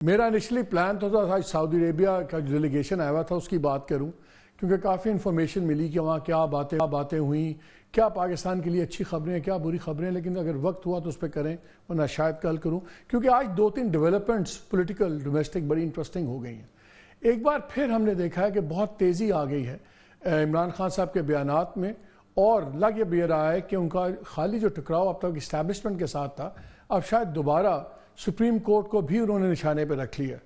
میرا initially plan تو تھا سعودی عربیہ کا جو ڈیلیگیشن آیا ہوا تھا اس کی بات کروں، کیونکہ کافی انفارمیشن ملی کہ وہاں کیا باتیں ہوئیں، کیا پاکستان کے لیے اچھی خبریں ہیں، کیا بری خبریں ہیں، لیکن اگر وقت ہوا تو اس پہ کریں، ورنہ شاید کل کروں، کیونکہ آج 2-3 ڈیولپمنٹس پولیٹیکل ڈومیسٹک بڑی انٹرسٹنگ ہو گئی ہیں۔ ایک بار پھر ہم نے دیکھا ہے کہ بہت تیزی آ گئی ہے عمران خان صاحب کے بیانات میں، اور لگ یہ بھی رہا ہے کہ ان کا خالی جو ٹکراؤ اب تک اسٹیبلشمنٹ کے ساتھ تھا، اب شاید دوبارہ سپریم کورٹ کو بھی انہوں نے نشانے پہ رکھ لیا۔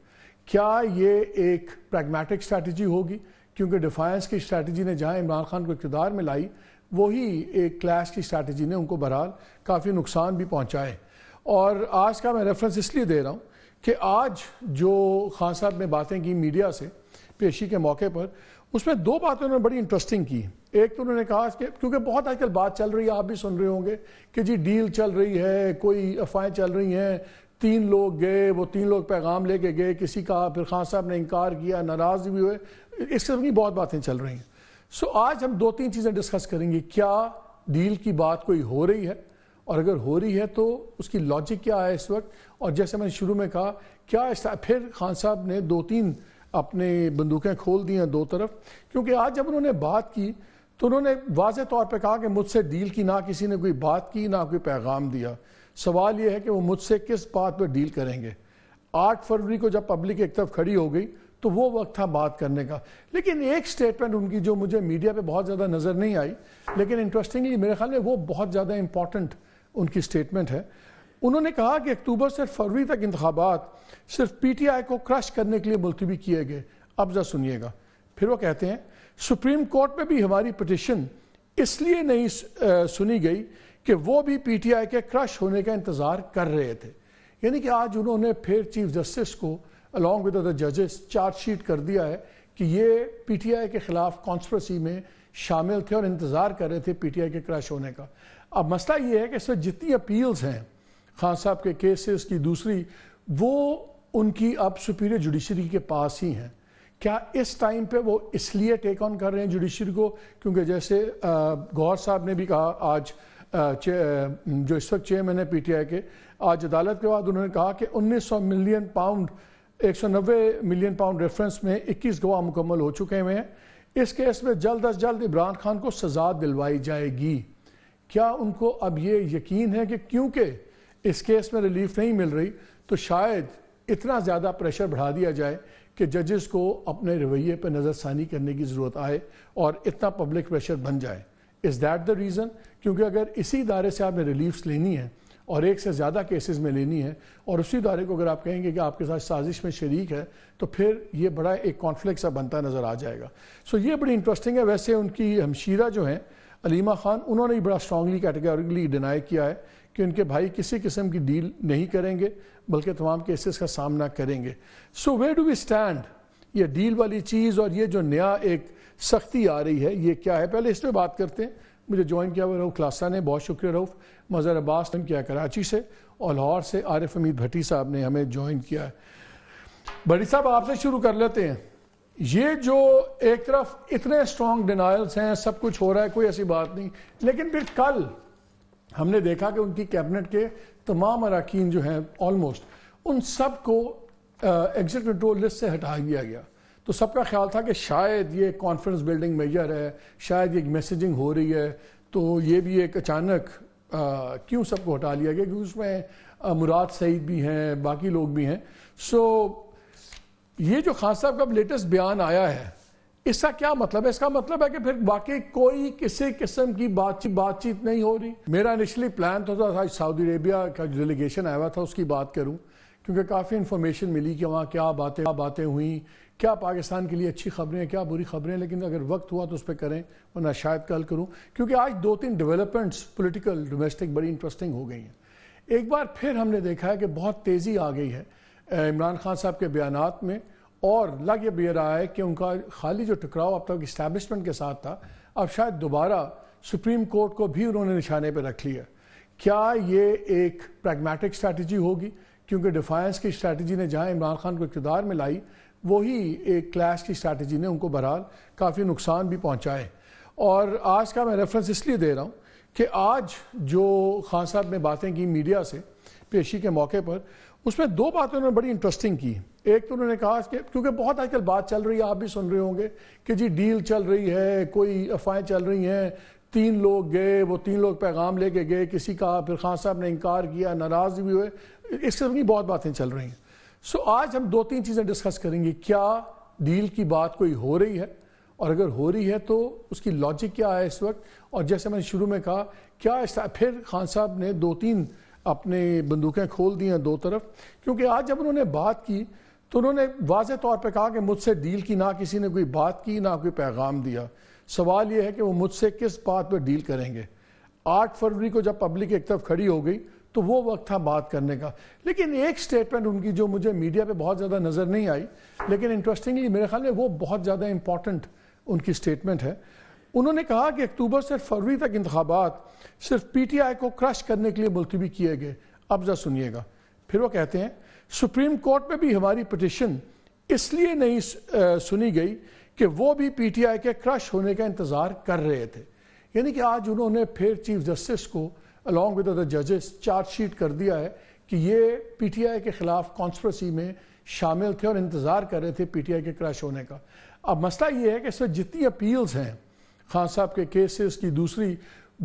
کیا یہ ایک پریگمیٹک اسٹریٹجی ہوگی؟ کیونکہ ڈیفائنس کی اسٹریٹجی نے جہاں عمران خان کو اقتدار میں لائی، وہی ایک کلیش کی اسٹریٹجی نے ان کو بہرحال کافی نقصان بھی پہنچائے۔ اور آج کا میں ریفرنس اس لیے دے رہا ہوں کہ آج جو خان صاحب نے باتیں کی میڈیا سے پیشی کے موقع پر، اس میں 2 باتیں انہوں نے بڑی انٹرسٹنگ کی۔ ایک تو انہوں نے کہا کہ کیونکہ بہت آج کل بات چل رہی ہے، آپ بھی سن رہے ہوں گے کہ جی ڈیل چل رہی ہے، کوئی افواہیں چل رہی ہیں، 3 لوگ گئے، وہ 3 لوگ پیغام لے کے گئے، کسی کا پھر خان صاحب نے انکار کیا، ناراض بھی ہوئے، اس قسم کی بہت باتیں چل رہی ہیں۔ آج ہم 2-3 چیزیں ڈسکس کریں گے۔ کیا ڈیل کی بات کوئی ہو رہی ہے، اور اگر ہو رہی ہے تو اس کی لاجک کیا ہے اس وقت، اور جیسے میں نے شروع میں کہا کیا پھر خان صاحب نے 2-3 اپنے بندوقیں کھول دی ہیں 2 طرف، کیونکہ آج جب انہوں نے بات کی تو انہوں نے واضح طور پہ کہا کہ مجھ سے ڈیل کی نہ کسی نے کوئی بات کی، نہ کوئی پیغام دیا۔ سوال یہ ہے کہ وہ مجھ سے کس بات پہ ڈیل کریں گے۔ 8 فروری کو جب پبلک ایک طرف کھڑی ہو گئی تو وہ وقت تھا بات کرنے کا۔ لیکن ایک سٹیٹمنٹ ان کی جو مجھے میڈیا پہ بہت زیادہ نظر نہیں آئی، لیکن انٹرسٹنگلی میرے خیال میں وہ بہت زیادہ امپورٹنٹ ان کی سٹیٹمنٹ ہے۔ انہوں نے کہا کہ اکتوبر سے فروری تک انتخابات صرف پی ٹی آئی کو کرش کرنے کے لیے ملتوی کیے گئے۔ اب ذرا سنیے گا، پھر وہ کہتے ہیں سپریم کورٹ میں بھی ہماری پٹیشن اس لیے نہیں سنی گئی کہ وہ بھی پی ٹی آئی کے کرش ہونے کا انتظار کر رہے تھے۔ یعنی کہ آج انہوں نے پھر چیف جسٹس کو along with other judges charge sheet کر دیا ہے کہ یہ پی ٹی آئی کے خلاف کانسپریسی میں شامل تھے اور انتظار کر رہے تھے پی ٹی آئی کے کرش ہونے کا۔ اب مسئلہ یہ ہے کہ اس میں جتنی اپیلز ہیں خان صاحب کے کیسز کی، دوسری وہ ان کی اب سپیریئر جوڈیشری کے پاس ہی ہیں۔ کیا اس ٹائم پہ وہ اس لیے ٹیک آن کر رہے ہیں جوڈیشری کو کیونکہ جیسے گوہر صاحب نے بھی کہا آج، جو اس وقت چیئرمین ہے پی ٹی آئی کے، آج عدالت کے بعد انہوں نے کہا کہ 1900 million pound 190 million pound reference میں 21 گواہ مکمل ہو چکے ہوئے ہیں۔ اس کیس میں جلد از جلد عمران خان کو سزا دلوائی جائے گی۔ کیا ان کو اب یہ یقین ہے کہ کیونکہ اس کیس میں ریلیف نہیں مل رہی تو شاید اتنا زیادہ پریشر بڑھا دیا جائے کہ ججز کو اپنے رویے پہ نظر ثانی کرنے کی ضرورت آئے اور اتنا پبلک پریشر بن جائے؟ Is that the reason? کیونکہ اگر اسی ادارے سے آپ نے ریلیفز لینی ہے اور ایک سے زیادہ کیسز میں لینی ہے، اور اسی ادارے کو اگر آپ کہیں گے کہ آپ کے ساتھ سازش میں شریک ہے، تو پھر یہ بڑا ایک کانفلکٹ سا بنتا نظر آ جائے گا۔ یہ بڑی انٹرسٹنگ ہے۔ ویسے ان کی ہمشیرہ جو ہیں علیمہ خان، انہوں نے بڑا اسٹرانگلی کیٹیگریکلی ڈینائی کیا ہے کہ ان کے بھائی کسی قسم کی ڈیل نہیں کریں گے بلکہ تمام کیسز کا سامنا کریں گے۔ Where do we stand? یہ ڈیل والی چیز اور یہ جو نیا ایک سختی آ رہی ہے یہ کیا ہے؟ پہلے اس پہ بات کرتے ہیں۔ مجھے جوائن کیا ہوا رؤف کلاسا نے، بہت شکریہ رؤف۔ مظہر عباس نے کیا کراچی سے، اور لاہور سے عارف حمید بھٹی صاحب نے ہمیں جوائن کیا ہے۔ بھٹی صاحب آپ سے شروع کر لیتے ہیں۔ یہ جو ایک طرف اتنے اسٹرانگ ڈینائلز ہیں، سب کچھ ہو رہا ہے، کوئی ایسی بات نہیں، لیکن پھر کل ہم نے دیکھا کہ ان کی کیبنٹ کے تمام اراکین جو ہیں آلموسٹ ان سب کو ایگزٹ کنٹرول لسٹ سے ہٹا دیا گیا۔ تو سب کا خیال تھا کہ شاید یہ کانفیڈنس بلڈنگ میجر ہے، شاید یہ میسیجنگ ہو رہی ہے، تو یہ بھی ایک اچانک کیوں سب کو ہٹا لیا گیا، کیونکہ اس میں مراد سعید بھی ہیں، باقی لوگ بھی ہیں۔ یہ جو خان صاحب کا لیٹسٹ بیان آیا ہے، اس کا کیا مطلب ہے؟ اس کا مطلب ہے کہ پھر واقعی کوئی کسی قسم کی بات چیت نہیں ہو رہی۔ میرا انیشلی پلان تو تھا سعودی عربیہ کا جو ڈیلیگیشن آیا ہوا تھا اس کی بات کروں، کیونکہ کافی انفارمیشن ملی کہ وہاں کیا باتیں ہوئیں، کیا پاکستان کے لیے اچھی خبریں ہیں، کیا بری خبریں ہیں، لیکن اگر وقت ہوا تو اس پہ کریں، ورنہ شاید کل کروں، کیونکہ آج 2-3 ڈیولپمنٹس پولیٹیکل ڈومیسٹک بڑی انٹرسٹنگ ہو گئی ہیں۔ ایک بار پھر ہم نے دیکھا ہے کہ بہت تیزی آ گئی ہے عمران خان صاحب کے بیانات میں، اور لگ یہ بھی رہا ہے کہ ان کا خالی جو ٹکراؤ اب تک اسٹیبلشمنٹ کے ساتھ تھا، اب شاید دوبارہ سپریم کورٹ کو بھی انہوں نے نشانے پہ رکھ لیا۔ کیا یہ ایک پریگمیٹک اسٹریٹجی ہوگی؟ کیونکہ ڈیفائنس کی اسٹریٹجی نے جہاں عمران خان کو اقتدار میں لائی، وہی ایک کلیش کی اسٹریٹجی نے ان کو بہرحال کافی نقصان بھی پہنچائے۔ اور آج کا میں ریفرنس اس لیے دے رہا ہوں کہ آج جو خان صاحب نے باتیں کی میڈیا سے پیشی کے موقع پر، اس میں دو باتیں انہوں نے بڑی انٹرسٹنگ کی. ایک تو انہوں نے کہا کہ کیونکہ بہت آج کل بات چل رہی ہے, آپ بھی سن رہے ہوں گے کہ جی ڈیل چل رہی ہے, کوئی افواہیں چل رہی ہیں, 3 لوگ گئے, وہ 3 لوگ پیغام لے کے گئے, کسی کا پھر خان صاحب نے انکار کیا, ناراض بھی ہوئے, اس قسم کی بہت باتیں چل رہی ہیں. سو آج ہم 2-3 چیزیں ڈسکس کریں گے. کیا ڈیل کی بات کوئی ہو رہی ہے, اور اگر ہو رہی ہے تو اس کی لاجک کیا ہے اس وقت, اور جیسے میں نے شروع میں کہا کیا پھر خان صاحب نے 2-3 اپنے بندوقیں کھول دی ہیں 2 طرف. کیونکہ آج جب انہوں نے بات کی تو انہوں نے واضح طور پہ کہا کہ مجھ سے ڈیل کی نہ کسی نے کوئی بات کی, نہ کوئی پیغام دیا. سوال یہ ہے کہ وہ مجھ سے کس بات پہ ڈیل کریں گے. 8 فروری کو جب پبلک ایک طرف کھڑی ہو گئی تو وہ وقت تھا بات کرنے کا. لیکن ایک سٹیٹمنٹ ان کی جو مجھے میڈیا پہ بہت زیادہ نظر نہیں آئی, لیکن انٹرسٹنگلی میرے خیال میں وہ بہت زیادہ امپورٹنٹ ان کی سٹیٹمنٹ ہے. انہوں نے کہا کہ اکتوبر سے فروری تک انتخابات صرف پی ٹی آئی کو کرش کرنے کے لیے ملتوی کیے گئے. اب ذرا سنیے گا. پھر وہ کہتے ہیں سپریم کورٹ میں بھی ہماری پٹیشن اس لیے نہیں سنی گئی کہ وہ بھی پی ٹی آئی کے کرش ہونے کا انتظار کر رہے تھے. یعنی کہ آج انہوں نے پھر چیف جسٹس کو along with other judges charge sheet کر دیا ہے کہ یہ پی ٹی آئی کے خلاف کانسپریسی میں شامل تھے اور انتظار کر رہے تھے پی ٹی آئی کے کرش ہونے کا. اب مسئلہ یہ ہے کہ اس میں جتنی اپیلز ہیں خان صاحب کے کیسز کی, دوسری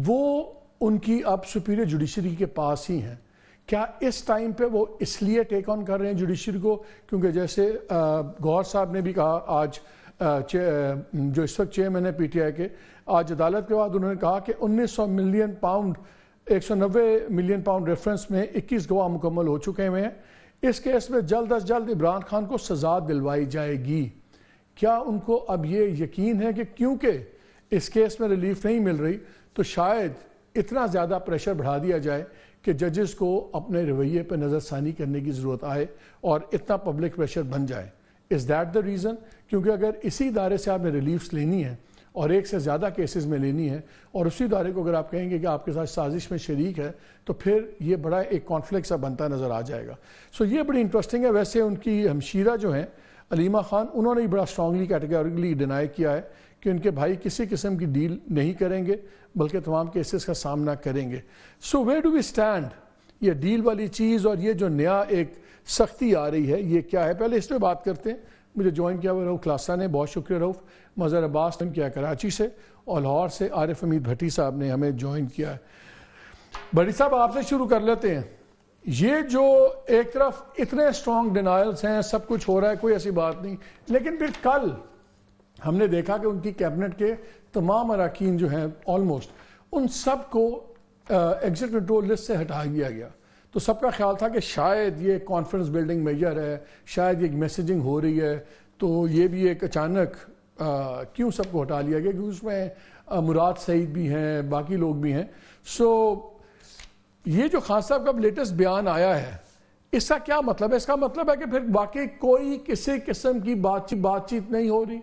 وہ ان کی اب سپیریئر جوڈیشری کے پاس ہی ہیں. کیا اس ٹائم پہ وہ اس لیے ٹیک آن کر رہے ہیں جوڈیشری کو کیونکہ جیسے گوہر صاحب نے بھی کہا آج, جو اس وقت چیئرمین ہے پی ٹی آئی کے, آج عدالت کے بعد انہوں نے کہا کہ 1900 million pound 190 million pound reference میں 21 گواہ مکمل ہو چکے ہوئے ہیں. اس کیس میں جلد از جلد عمران خان کو سزا دلوائی جائے گی. کیا ان کو اب یہ یقین ہے کہ کیونکہ اس کیس میں ریلیف نہیں مل رہی تو شاید اتنا زیادہ پریشر بڑھا دیا جائے کہ ججز کو اپنے رویے پہ نظر ثانی کرنے کی ضرورت آئے اور اتنا پبلک پریشر بن جائے؟ Is that the reason? کیونکہ اگر اسی ادارے سے آپ نے ریلیفز لینی ہے اور ایک سے زیادہ کیسز میں لینی ہے اور اسی ادارے کو اگر آپ کہیں گے کہ آپ کے ساتھ سازش میں شریک ہے تو پھر یہ بڑا ایک کانفلکٹ سا بنتا نظر آ جائے گا. سو یہ بڑی انٹرسٹنگ ہے. ویسے ان کی ہمشیرہ جو ہیں علیمہ خان, انہوں نے بڑا اسٹرانگلی کیٹیگریکلی ڈینائی کیا ہے کہ ان کے بھائی کسی قسم کی ڈیل نہیں کریں گے بلکہ تمام کیسز کا سامنا کریں گے. سو ویئر ڈو وی اسٹینڈ؟ یہ ڈیل والی چیز اور یہ جو نیا ایک سختی آ رہی ہے یہ کیا ہے؟ پہلے اس پہ بات کرتے ہیں. مجھے جوائن کیا ہوا رؤف کلاسا نے, بہت شکریہ رؤف. مظہر عباس نے کیا کراچی سے, اور لاہور سے عارف حمید بھٹی صاحب نے ہمیں جوائن کیا ہے. بھٹی صاحب آپ سے شروع کر لیتے ہیں. یہ جو ایک طرف اتنے اسٹرانگ ڈینائلز ہیں, سب کچھ ہو رہا ہے, کوئی ایسی بات نہیں, لیکن پھر کل ہم نے دیکھا کہ ان کی کیبنٹ کے تمام اراکین جو ہیں آلموسٹ ان سب کو ایگزٹ کنٹرول لسٹ سے ہٹا دیا گیا. تو سب کا خیال تھا کہ شاید یہ کانفیڈنس بلڈنگ میجر ہے, شاید یہ میسیجنگ ہو رہی ہے, تو یہ بھی ایک اچانک کیوں سب کو ہٹا لیا گیا, کیونکہ اس میں مراد سعید بھی ہیں, باقی لوگ بھی ہیں. سو یہ جو خان صاحب کا لیٹسٹ بیان آیا ہے اس کا کیا مطلب ہے؟ اس کا مطلب ہے کہ پھر باقی کوئی کسی قسم کی بات چیت نہیں ہو رہی.